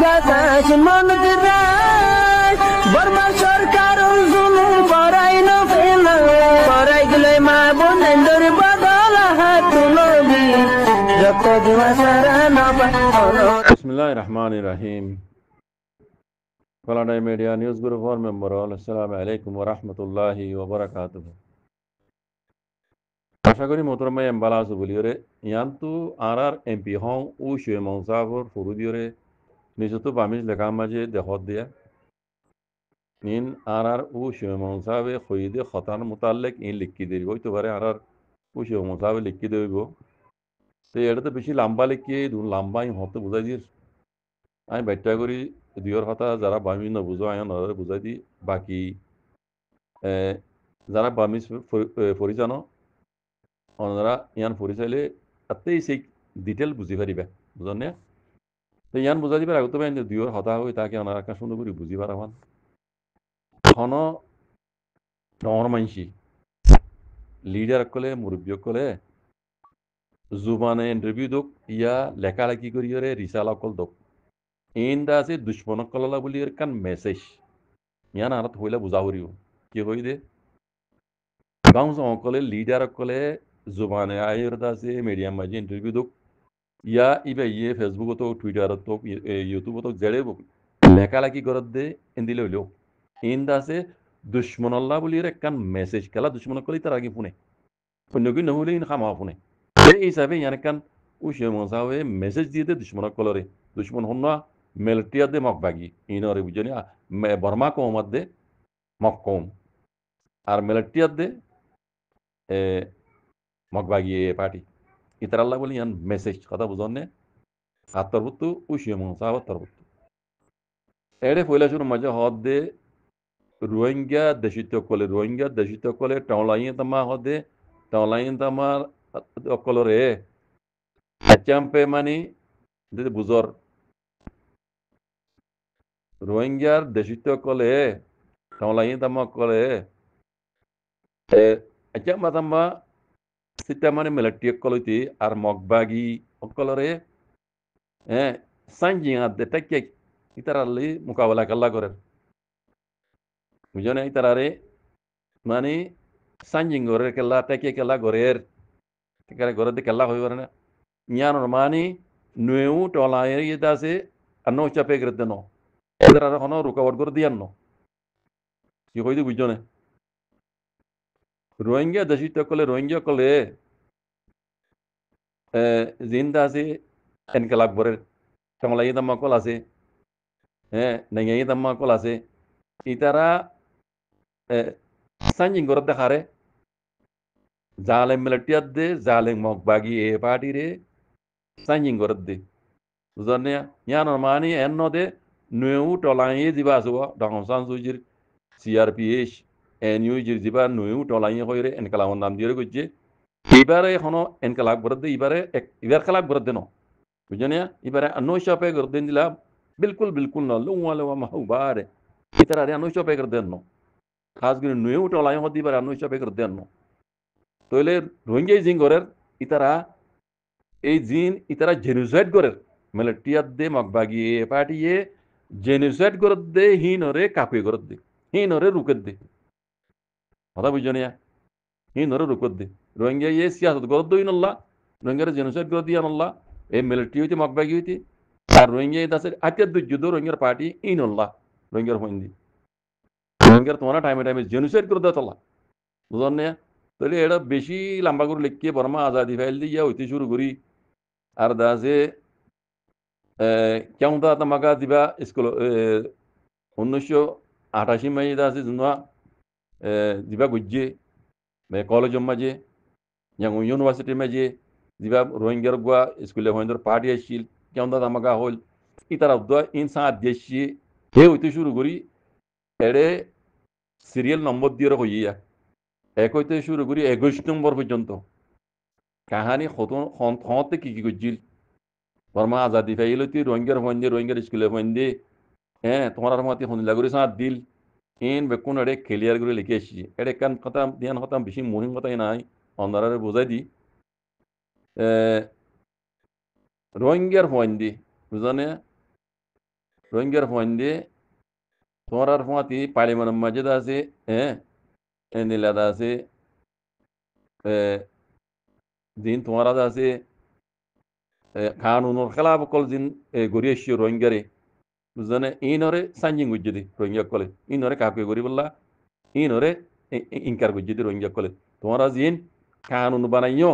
বাতাস মনত রায় বর্মা সরকার জুলুম করাই না ফেলা করাই গেলে মা বোনেদের বদল হাত তুলবি যত দিবা সারা না বিসমিল্লাহির রহমানির রহিম Kaladai media news group for member আসসালামু আলাইকুম ওয়া রাহমাতুল্লাহি ওয়া বারাকাতুহু আশা করি মোহতরমা এমবালা আছো বলিওরে ইয়ান্তু আর এমপি হং ও শুয়ে মংসাফর ফুরুদিওরে নিজতো বামিজ লেখা মাঝে দেখত দিয়া নিন আর ও শুয়ে মংসাবে খইদে খতান মোতাল্লেক ইন লিখি দিব হইতে পারে আর ও শুয়ে মংসাবে লিখি দেব তো এটা তো বেশি লম্বা লিখিয়ে লম্বা হতে বুঝাই দিস আমি ব্যাখ্যা করি দুইয়ের কথা যারা বামি নবুঝো আয় নরে বুঝাই দি বাকি যারা বামি পরিচানো ওনারা ইয়ান পরিচাইলে তাতেই সেই ডিটেল বুঝি পারিবে বুঝনে তো ইয়ান বুঝাই দিবার আগত দুইয়ের হতা হই তাকে ওনারা একটা সুন্দর করে বুঝি পারামান খন ডর মানসি লিডার কলে মুরব্বী কলে জুবানে ইন্টারভিউ দোক ইয়া লেখালেখি করিয়রে রিসাল অকল দোক ইন্দা আছে দুশ্মনক কলালা বলি কান মেসেজ ইয়ান আনত হইলে বুঝা হরিও কি হই দে গাঁও অকলে লিডার অকলে জুবানে আয়রদা আছে মিডিয়াম মাঝে ইন্টারভিউ দোক ইয়া ইবে ইয়ে ফেসবুক তো টুইটার তো ইউটিউব তো জেড়ে লেখালেখি করত দে ইন্দিলে হইলেও ইন্দা আছে দুশ্মনল্লাহ বলি কান মেসেজ খেলা দুশ্মনক কলি তার আগে শুনে অন্য কি নহলে ইন খামা শুনে এই হিসাবে ইয়ান কান উশে মজাবে মেসেজ দিয়ে দে দুশ্মনক কলরে দুশ্মন হন না মেলটিয়া দে মক বাগি ইনরে বুঝনি বর্মা কৌমাত দে মক কৌম আর মেলটিয়া দে মক বাগি পার্টি ইতার আল্লাহ বলি ইয়ান মেসেজ কথা বুঝনে আর তরবুত্তু উশে মজাব তরবুত্তু এড়ে পয়লা শুরু মাঝে হদ দে রোহিঙ্গা দেশিত কলে টাউলাইন তামা হদে টাউলাইন তামার অকলরে চাম্পে মানি বুঝর রোহিঙ্গার দেশিত কলে টাউলাইন তামা কলে চাম্পা তাম্বা সিটা মানে মিলিটারি কলতি আর মগবাগি অকলরে সাঞ্জিং আদে টাকে ইতারালি মোকাবেলা কাল্লা করে বুঝনে ইতারারে মানে সাঞ্জিং গরের কেল্লা টাকে কেল্লা গরের ঘরে দিয়ে কেল্লা হইবার না ইয়ানোর মানে নুয়েও টলায় ইয়ে আছে আর নো চাপে গেতে ন এদের আর কোনো রুকাওয়াট করে দিয়ান ন কি কইদি বুঝনে রোহিঙ্গা দেশিত কলে রোহিঙ্গা কলে জিন্দা আছে এনকেলাক বরের টাংলাই দাম্মা কল আছে নেঙ্গাই দাম্মা কল আছে ইতারা সাঞ্জিং গরত দেখারে জালেম মিলিটিয়ার দে জালেম মগবাগি এ পার্টি রে সাঞ্জিং গরত দে বুঝনে ইয়ানোর মানে এন দে নুয়েও টলাই দিবা আসব ডাংসান সুজির CRPH NUজির দিবা নুয়েও টলাই হইরে এনকেলামর নাম দিয়ে গইছে এবারে এখনো এনকেলাক গরত দে এবার খেলাক গরত দে ন বুঝনে এবারে আনোশাপে গরত দেন দিলা বিলকুল ন লুয়ালে মাহুবারে ইতারা রে আনোশাপে গরত দেন ন খাস করে নুয়েও টলাই হদি এবারে আনোশাপে গরত দেন ন তইলে রোহিঙ্গা জিং গরের ইতারা এই জিন ইতারা জেনোসাইড গরের মিলিটারিয়াত দে মগবাগি এ পার্টিয়ে জেনোসাইড গরত দে হিনরে কাপে গরত দে হিনরে রুকত দে কথা বুঝনিয়া হিনরে রুকত দে রোহিঙ্গা ইয়ে সিয়াসত গরত দইন আল্লাহ রোহিঙ্গার জেনোসাইড গরত দিয়ান আল্লাহ এই মিলিটারি হইতে মগবাগি হইতে আর রোহিঙ্গা দাসে আত্যাদ যুদ্ধ রোহিঙ্গার পার্টি ইন আল্লাহ রোহিঙ্গার হইন্দি রোহিঙ্গার তোমার টাইমে জেনোসাইড করে দেয় আল্লাহ বুঝনিয়া তাহলে এটা বেশি লম্বা করে লিখিয়ে বর্মা আজাদি ফাইল দিয়ে হইতে শুরু করি আর দাসে কেমন তামাকা দিবা স্কুল 1988 মাঝে দাসে জুনা দিবা গুজ্জে কলেজ মাঝে যেমন ইউনিভার্সিটির মাঝে দিবা রোহিঙ্গার গোয়া স্কুলে হইন্দর পার্টি আসছিল কেমন তামাকা হল ইতারা ইনসা দেশি হে হইতে শুরু করি এড়ে সিরিয়াল নম্বর দিয়ে হইয়া এক হইতে শুরু করি 21 নম্বর পর্যন্ত কাহানি হতে কি করছিল বর্মা আজাদি ফাইলতি রোহিঙ্গার স্কুলে হইন্দে তোমার মতে শুনিলা করে সাঁত দিল ইন বেকুন এড়ে ক্লিয়ার করে লিখে এসেছি এড়ে কান কথা দিয়ান কথা বেশি মহিম কথাই নাই অন্ধারে বোঝাই দি রোহিঙ্গার হইন্দি বুঝানে রোহিঙ্গার ফন্দে তোমার ফোঁয়াতি পার্লিমেন্টের মাঝে আছে হ্যাঁ নীলাদা আছে দিন তোমার আছে কানুনের খেলাফ কল দিন গড়িয়ে এসছে রোহিঙ্গারে বুঝলে ইনরে সাঞ্জিং গুজ্জদি রোহিঙ্গা কলে ইনরে কাকে গড়ি বললা ইনরে ইনকার গুজ্জদি রোহিঙ্গা কলে তোমারা জিন কানুন বানাইও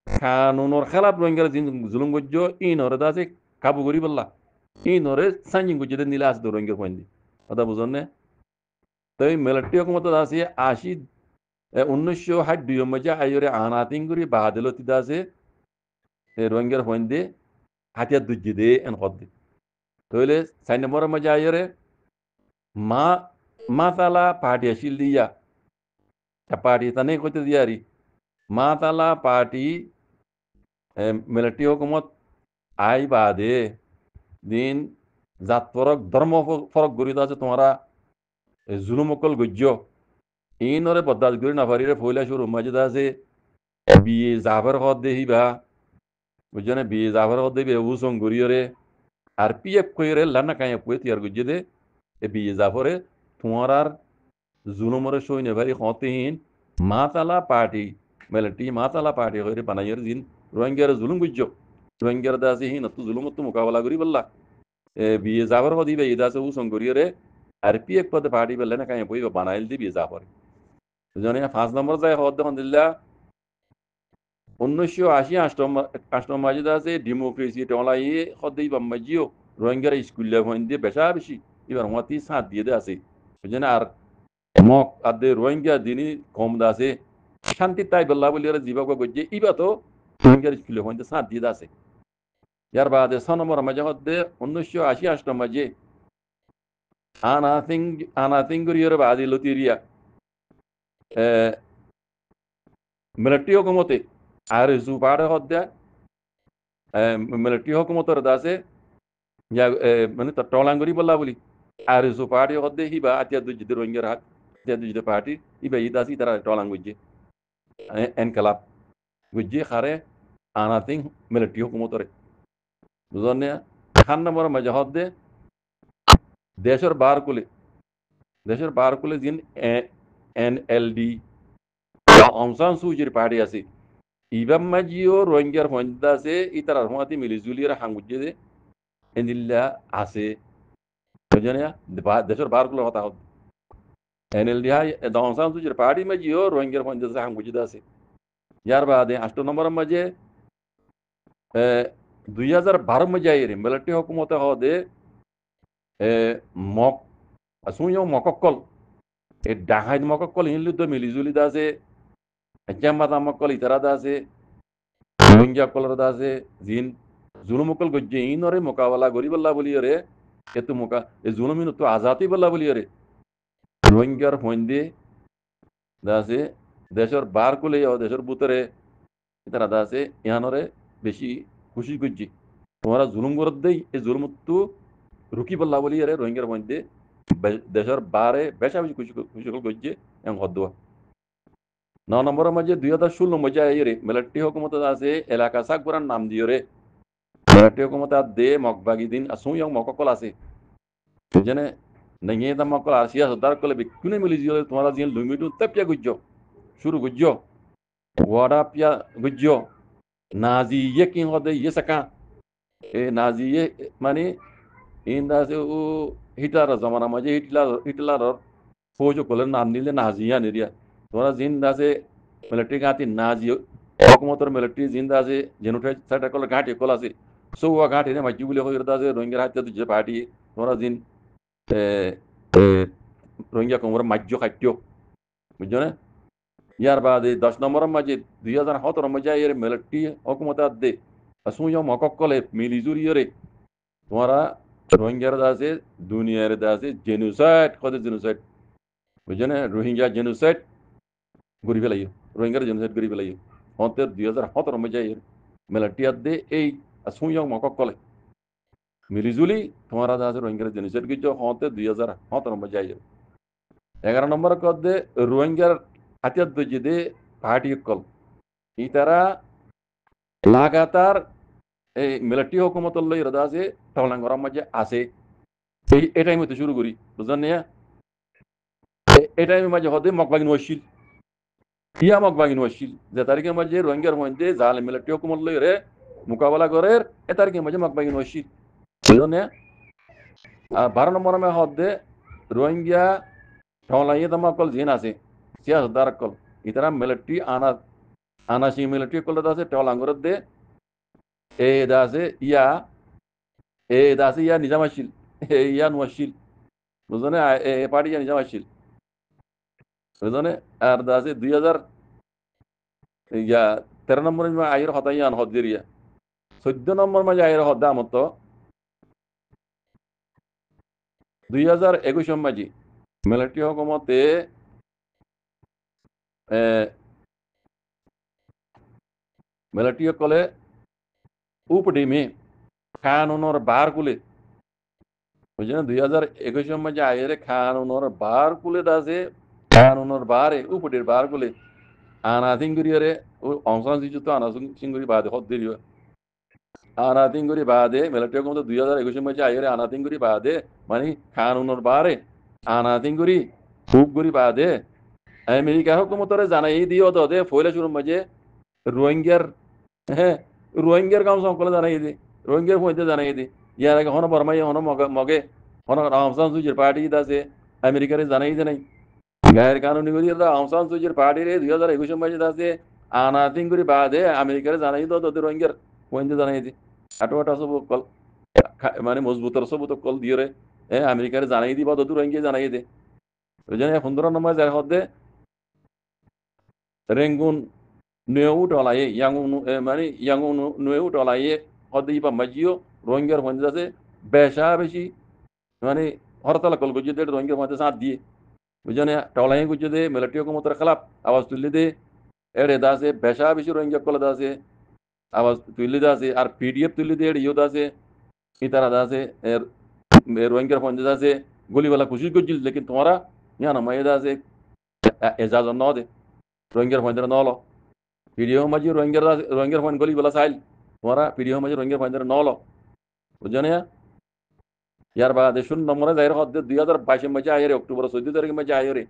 কানুনের খেলাফ রোহিঙ্গার জিন জুলুম গুজ্জ ইনরে দাসে কাবু গড়ি বললা ইনরে সাঞ্জিং গুজ্জদি নিলে আসতো রোহিঙ্গার পয়েন্ট কথা বুঝনে তো এই মিলিটারি হকুমত আছে 1962 মধ্যে আইরে আনাতিঙ্গুরি বাহাদলতি দাসে রোহিঙ্গার পয়েন্ট হাতিয়ার দুজ্জি দে এন কদ্দি তাহলে 4 নম্বরের মধ্যে আইরে মা মাতালা পার্টি আসিল দিয়া পার্টি তানে কইতে দিয়ারি মাতালা পার্টি মিলিটারি হকুমত আই বাদে দিন জাত ফরক ধর্ম ফরক গড়িত আছে তোমরা জুলুমকল গজ্য ইনরে বদাজ গড়ি নাফারিরে ফইলা শুরু মাঝে আছে বিয়ে জাফর হদ দেহিবা বুঝনে বিয়ে জাফর হদ দেবে উসং গড়িয়রে আর পিএফ কইরে লানা কায় কই তিয়ার গজ্য দে এ বিয়ে জাফরে তোমার জুলুমরে সইনে ভারি হতেহীন মাতালা পার্টি মিলিটারি মাতালা পার্টি হইরে বানাইয়ের দিন রোহিঙ্গার জুলুম গজ্য রোহিঙ্গার দাসে হিন তো জুলুমত মোকাবেলা করি বললা বিয়ে জাফর হদিবে ইদাসে উসং গড়িয়রে আর পিএফ পদে পার্টি বেলে না কায় বই বানাইল দি বিয়ে জাফরে বুঝনে 5 নম্বর যায় হদ দেখুন দিল্লা 1980 মাঝে আছে ডেমোক্রেসি টলাই হদেই বাম্মাজিও রোহিঙ্গার স্কুলে হইন দিয়ে বেশা বেশি এবার মতি সাথ দিয়ে দে আছে বুঝনে আর মক আদে রোহিঙ্গা দিনই কম দাসে শান্তি তাই বললা বলি আর জীবক গজ্জে ইবা তো রোহিঙ্গার স্কুলে হইন সাথ দিয়ে আছে ইয়ার বাদে 6 নম্বর মাঝে হদে 1988 মাঝে আনাতিঙ্গুরিয়র বাদি লতিরিয়া মিলিটারি হকুমতে আর জুবাড়ে হদ্দা মিলিটারি হকুমতর দাসে মানে টলাঙ্গুরি বললা বলি আর জুবাড়ে হদ্দে হিবা আতিয়া দুজিদ রোহিঙ্গার হাত আতিয়া দুজিদ পার্টি ইবা ইদাসি তারা টলাং গুজ্জে এনকালাব গুজ্জে খারে আনাতিং মিলিটারি হকুমতরে বুঝনে 4 নম্বর মাঝে হদ্দে দেশের বার কুলে জিন এনএলডি অংসান সুজির পার্টি আছে ইবাম মাজিও রোহিঙ্গার ফন্দা আছে ইতার হমাতি মিলিজুলির হাঙ্গুজে দে এনিল্লা আছে বুঝনে দেশের বারগুলো কথা হদ এনএলডি হাই অংসান সুজির পার্টি মাজিও রোহিঙ্গার ফন্দা আছে হাঙ্গুজে আছে ইয়ার বাদে 8 নম্বর মাঝে 2012 মাঝে আইরে মিলিটারি হুকুমতে হদে মক আসুইও মককল এ ডাহাই মককল হিনলু তো মিলিজুলি দাসে জামাতা মকল ইতারা দাসে রোহিঙ্গা কলর দাসে জিন জুলুমকল গজ্জে ইনরে মোকাবেলা গরি বল্লা বলি রে এত মোকা এ জুলুমিন তো আজাতি বল্লা বলি রে রোহিঙ্গার ফন্দে দাসে দেশের বার কুলে দেশের ভিতরে ইতারা দাসে ইহানরে বেশি খুশি গজ্জি তোমরা জুলুম করত দেই এই জুলুম তো রুকি বল্লা বলি রে রোহিঙ্গার ফন্দে দেশের বারে বেশা বেশি খুশি গজ্জে এম হদ্দুয়া 9 নম্বরের মাঝে 2016 মধ্যে আইরে মিলিটারি হুকুমত আছে এলাকা সাকবরান নাম দিও রে মিলিটারি হুকুমত দে মকবাগি দিন আসুইও মককল আছে বুঝনে নঙ্গে দা মকল আসিয়া সদার কলে বিকুনে মিলি জিও তোমারা জিন লুমিটু তপিয়া গুজ্জো শুরু গুজ্জো ওয়াডা পিয়া গুজ্জো নাজি ইয়ে কি হদে ইয়ে সাকা এ নাজি ইয়ে মানে ইন্দা সে ও হিটলার জমানা মাঝে হিটলার ফৌজ কলের নাম নিলে নাজিয়া নিরিয়া তোমরা জিন্দা আছে মিলিটারি গাঁতি নাজি হকুমতর মিলিটারি জিন্দা আছে জেনুঠাই সাইটা কল ঘাটি কল আছে সৌয়া ঘাটি নে মাজি বলে হইরদা আছে রোহিঙ্গার হাতে যে পার্টি তোমরা জিন রোহিঙ্গা কোমর মাজ্য খাদ্য বুঝছো না ইয়ার বাদে 10 নম্বরের মাঝে 2017 মাঝে এর মিলিটারি হকুমত দে আসুইও মককলে মিলিজুরিয়রে তোমরা রোহিঙ্গার দাসে দুনিয়ার দাসে জেনোসাইড কদে জেনোসাইড বুঝছো না রোহিঙ্গা জেনোসাইড গড়ি ফেলাইও রোহিঙ্গার জেনোসাইড গড়ি ফেলাইও হতে 2017 মধ্যে মিলিটারি দে এই সুইয়ং মককলে মিলিজুলি তোমারা দাসে রোহিঙ্গার জেনোসাইড গিজ হতে 2017 মধ্যে 11 নম্বর কদে রোহিঙ্গার হাতিয়ার দে দে পার্টি কল ই তারা লাগাতার এই মিলিটারি হুকুমত লই দাসে টলাঙ্গরার মাঝে আছে এই টাইম হতে শুরু করি বুঝলেন না এই টাইমের মাঝে হতে মকবাগিন ওয়াশিল ইয়া মকবাগিন ওয়াশিল যে তারিখের মাঝে রোহিঙ্গার মধ্যে জালে মিলিটারি হুকুমত লইরে মোকাবেলা করে এ তারিখের মাঝে মকবাগিন ওয়াশিল বুঝলেন না আর 12 নম্বর মে হতে রোহিঙ্গা ঠলাইয়ে তমা কল জিন আছে সিয়াসদার কল ইতারা মিলিটারি আনাসি মিলিটারি কল দাসে টলাঙ্গর দে এ দাসে ইয়া নিজাম আসিল ইয়া নোয়াশিল বুঝলেন এ পার্টি ইয়া নিজাম আসিল বুঝলেন আর দাসে 13 নম্বর আইয়ের হতাইয়ান হদ্দিরিয়া 14 নম্বর মাঝে আইয়ের হদ্দা মতো 2021 মাঝে মিলিটারি হুকুমতে মিলিটারি কলে উপডিমে কানুনর বার কুলে বুঝলেন 2021 মাঝে আইয়ের কানুনর বার কুলে দাসে কানুনর বারে উপডির বার কুলে আনা সিঙ্গুরিয়ারে অংশান সিজুতো আনা সিঙ্গুরি বাদে হদ্দিরিয়া আনা তিঙ্গুরি বাদে মিলিটারি হুকুমতে 2021 মাঝে আইয়ের আনা তিঙ্গুরি বাদে মানে কানুনর বারে আনা তিঙ্গুরি খুব গুরি বাদে আমেরিকা হুকুমতরে জানাই দিও দে ফয়লা শুরু মাঝে রোহিঙ্গার হ্যাঁ রোহিঙ্গার কাম সকলে জানাই দি রোহিঙ্গার মধ্যে জানাই দি ইয়ার আগে হন বর্মাই হন মগে হন আহসান সুজির পার্টি আছে আমেরিকারে জানাই জানাই গায়ের কানুনি করি আহসান সুজির পার্টি রে 2021 মাঝে আছে আনা তিঙ্গুরি বাদে আমেরিকারে জানাই দে রোহিঙ্গার মধ্যে জানাই দি আটো সব কল মানে মজবুতর সবুত কল দিয়ে রে আমেরিকারে জানাই দিব দে রোহিঙ্গা জানাই দে ওই জন্য 15 নম্বর যার হদে রেঙ্গুন nuewu tolaye yangu মানে yangu nuewu tolaye hodi ipa majiyo rohingya honda se besha beshi মানে হরতাল কল গুজে দে রোহিঙ্গা মধ্যে সাথ দিয়ে বুঝনে টলায়ে গুজে দে মিলিটারি হুকুমতের খেলাফ আওয়াজ তুলি দে এড়ে দাসে বেশা বেশি রোহিঙ্গা কল দাসে আওয়াজ তুলি দাসে আর পিডিএফ তুলি দে ইয়ো দাসে ইতারা দাসে রোহিঙ্গার ফন্ডে দাসে গলিওয়ালা খুশি গুজিল লেকিন তোমারা ইয়ানা মায়ে দাসে এজাজত ন দে রোহিঙ্গার ফন্ডে নলো পিডিএফ মাঝে রোহিঙ্গার ফন্ড গলিওয়ালা সাইল তোমারা পিডিএফ মাঝে রোহিঙ্গার ফন্ডে নলো বুঝনে ইয়ার বাদে 0 নম্বরে যাইর হদ্দে 2022 মাঝে আইরে অক্টোবর 14 তারিখ মাঝে আইরে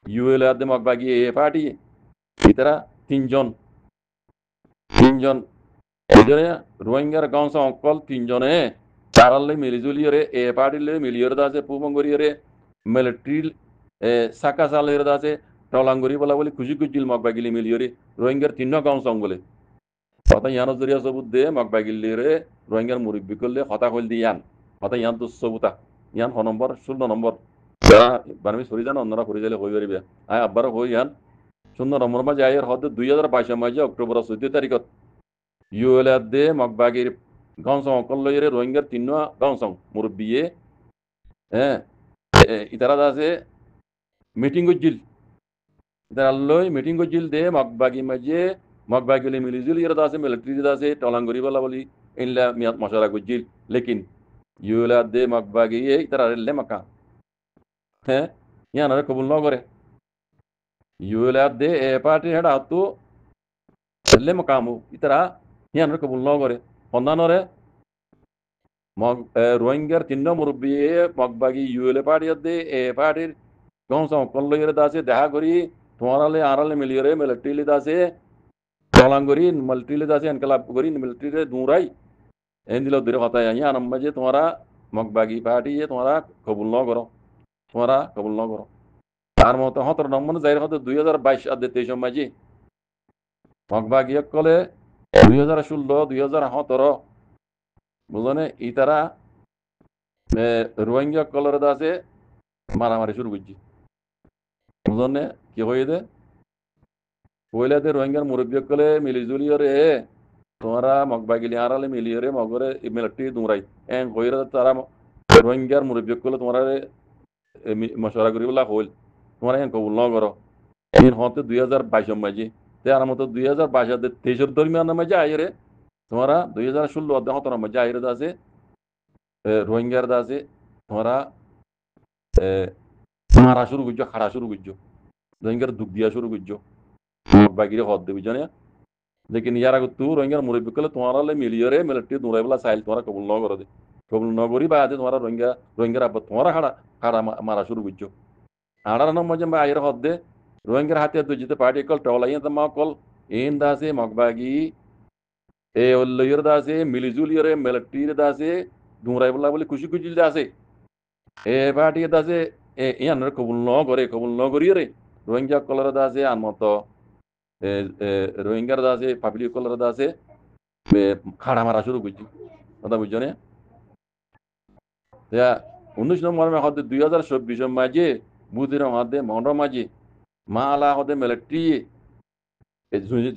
ইউএল আদে মগবাগি এ পার্টি ইতারা তিনজন বুঝনে রোহিঙ্গার গাঁও অকল তিনজনে তারালে মিলিজুলিয়রে এ পার্টিলে মিলিয়র দাসে পুবঙ্গরিয়রে মিলিটারি সাকা সালের দাসে টলাঙ্গরি বলা বলি খুশি খুশিল মগবাগিলি মিলিয়রে রোহিঙ্গার তিন গাঁও সং বলে কথা ইয়ানো জরিয়া সবুত দে মগবাগিলিরে রোহিঙ্গার মুরব্বি করলে হতা হইল দিয়ান কথা ইয়ান তো সবুতা ইয়ান 16 নম্বর যারা বানমি সরি জান অন্যরা করে যাইলে হই পারিবে আয় আব্বার হই ইয়ান 0 নম্বর মাঝে আয়ের হদে 2022 মাঝে অক্টোবর 14 তারিখত ইউএল দে মগবাগির গাঁও সং অকল লইরে রোহিঙ্গার তিন গাঁও সং মুরব্বিয়ে হ্যাঁ ইতারা দাসে মিটিং গজিল ইতারা লই মিটিং গজিল দে মগবাগি মাঝে মগবাগিলে মিলিজুল ইরা দাসে মিলিটারি দাসে টলাঙ্গরি বলা বলি ইনলা মিয়াত মশারা গজিল লেকিন ইউলা দে মগবাগি ইতারা রেলে মাকা হ্যাঁ ইয়ানারে কবুল ন করে ইউলা দে এ পার্টি হেডা তো রেলে মাকামু ইতারা ইয়ানারে কবুল ন করে হন্দানরে রোহিঙ্গার তিন মুরব্বী মগবাগি ইউএল পার্টি দে এ পার্টির গাঁও সং কল্লইরে দাসে দেখা করি তোমারালে আরালে মিলিয়রে মিলিটারি দাসে টলাঙ্গরি মিলিটারি দাসে এনকলাব করি মিলিটারি দুরাই এন দিল দূরে কথা ইয়া নাম্বা যে তোমরা মগবাগি পার্টি তোমরা কবুল ন করো তার মতো 17 নম্বর যাইর হতে 2022 আদে 23 মাঝে মগবাগি কলে 2016 2017 বুঝনে ইতারা রোহিঙ্গা কলর দাসে মারামারি শুরু করছি বুঝনে কি হয়ে দে পয়লাতে রোহিঙ্গার মুরব্বী কলে মিলিজুলিয়রে তোমরা মগবাগিলি আড়ালে মিলিয়রে মগরে মিলিটারি দুরাই এন হইরে তারা রোহিঙ্গার মুরব্বী কলে তোমরা মশওয়ারা করি বলা হইল তোমরা এন কবুল ন করো এর হতে 2022 মাঝে তে আর মতো 2022 আদে 23 দরমিয়ান মাঝে আইরে তোমরা 2016 আদে 17 মাঝে আইরে দাসে রোহিঙ্গার দাসে তোমরা মারা শুরু করছো খাড়া শুরু করছো রোহিঙ্গার দুঃখ দিয়া শুরু করছো বাকিরে হদ দেবি জানে লেকিন ইয়ার আগে তু রোহিঙ্গার মুরব্বী কলে তোমারা মিলিয়রে মিলিটারি দুরাই বলা চাইল তোমরা কবুল ন করো দে কবুল নগরী বাদে তোমার রোহিঙ্গার আব্বা তোমার হাড়া মারা শুরু করছো হাড়ানোর মধ্যে আয়ের হদ্দে রোহিঙ্গার হাতে দুজিতে পার্টি কল টলাইয়া মা কল ইন দাসে মগবাগি এ লইয়ের দাসে মিলিজুলিয়রে মিলিটারির দাসে দুমরাই বলা বলে খুশি খুশি দাসে এ পার্টি দাসে এ ইয়ানোর কবুল ন করিয়ে রোহিঙ্গা কলর দাসে আনমত রোহিঙ্গার দাসে পাবলিক কলর দাসে খাড়া মারা শুরু করছি কথা বুঝছো না 19 নম্বর হতে 2024 মাঝে বুধির হতে মন্ড মাঝে মালা হতে মিলিটারি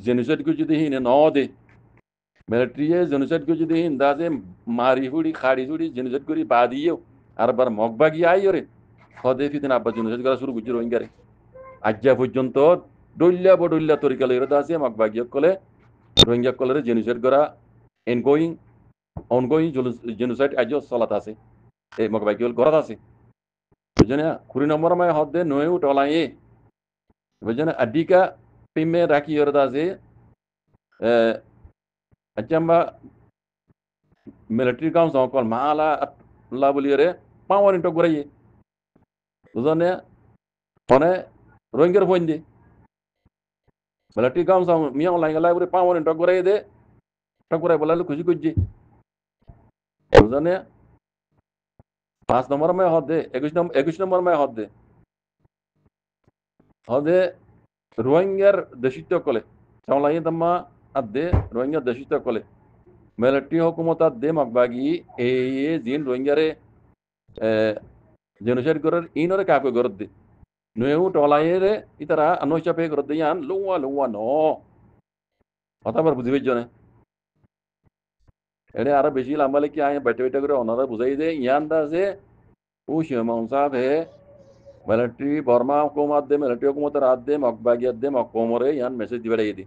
জেনোসাইড को যদি হিনে ন দে মিলিটারি জেনোসাইড को যদি হিন দাসে মারি হুড়ি খাড়ি হুড়ি জেনোসাইড করি বাদিও আর বার মগবাগি আইরে হদে ফিতেন আব্বা জেনোসাইড করা শুরু করছে রোহিঙ্গারে আজ্জা পর্যন্ত ডল্লা তরিকা লইরে দাসে মগবাগি কলে রোহিঙ্গা কলের জেনোসাইড করা অনগোয়িং জেনোসাইড আজ চলাত আছে এই মগবাগি করাত আছে বুঝছেন 20 নম্বর মায় হদে নয়ও টলাই বুঝছেন আদিকা পিমে রাখি ওর দাসে আচ্ছা মিলিটারি কাউন্সিল কল মালা লা বলিরে পাওয়ার ইন্টো গরাইয়ে বুঝনে ফনে রোহিঙ্গার ফোন দি মিলিটারি কাউন্সিল মিয়া অনলাইন লা বলে পাওয়ার ইন্টো গরাইয়ে দে টকরাই বলালে খুশি খুশি বুঝনে 5 নম্বর মে হদে 21 নম্বর মে হদে রোহিঙ্গার দেশিত্ব কলে চাওলাই তম্মা আদে রোহিঙ্গার দেশিত্ব কলে মিলিটারি হুকুমত আদে মগবাগি এই জিন রোহিঙ্গারে জেনোসাইড করার ইনরে কাকে গরদ দে নয়ও টলাইরে ইতারা আনোচা পে গরদ ইয়ান লুয়া ন হতাবার বুঝিবে জনে এনে আরো বেশি লম্বা কি আয় বেটে করে ওনারা বুঝাই দে ইয়ান দা যে ও শিমন সাহেব হে মিলিটারি বর্মা হুকুমত দে মিলিটারি হুকুমত রাত দে মগবাগিয়াত দে মকমরে ইয়ান মেসেজ দিবে দি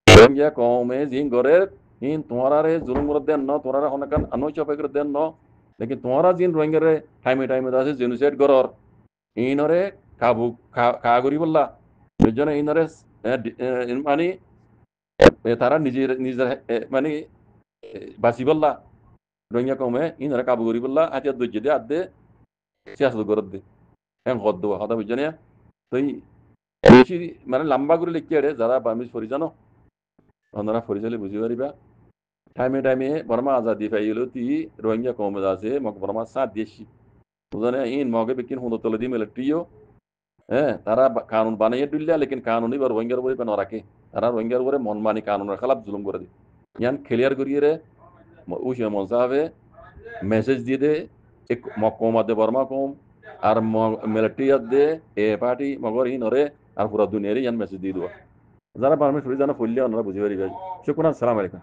রোহিঙ্গা কমে জিন গরে इन तुम्हारा रे जुलुम कर देन न तुम्हारा होने का अनोचा पे कर देन न लेकिन तुम्हारा जिन रोहिंग्या रे टाइम दासे जेनोसाइड करर इनरे काबू कागरी बोलला जने इनरे माने तारा निजे माने बासी बोलला रोहिंग्या कौमे इनरे काबू करी बोलला आते दुजे दे आदे सियासत कर दे हैं गद्दो हदा बुझने तो বেশি মানে লম্বা করে লিখতে রে যারা বামিজ পরিজানো ওনারা পরিচালে বুঝি পারিবা টাইমে বর্মা আজাদি পাইলো তি রোহিঙ্গা কম আছে মগ বর্মা সাথ দেশি বুঝনে ইন মগে বিকিন হুন তলে দি মিলিটারিও তারা কানুন বানাইয়ে দিল্লা লেকিন কানুনই বার রোহিঙ্গার উপরে পেন রাখে তারা রোহিঙ্গার উপরে মন মানি কানুনের খেলাফ জুলুম করে দি ইয়ান ক্লিয়ার করিয়ে রে উশে মন সাহেবে মেসেজ দিয়ে দে এক মকম আদে বর্মা কম আর মিলিটারি আদে এ পার্টি মগর ইনরে আর পুরা দুনিয়ারে ইয়ান মেসেজ দিয়ে দেওয়া যারা বার্মিজ পরিজানো ফুললে ওনারা বুঝি পারিবা শুকরান আসসালামু আলাইকুম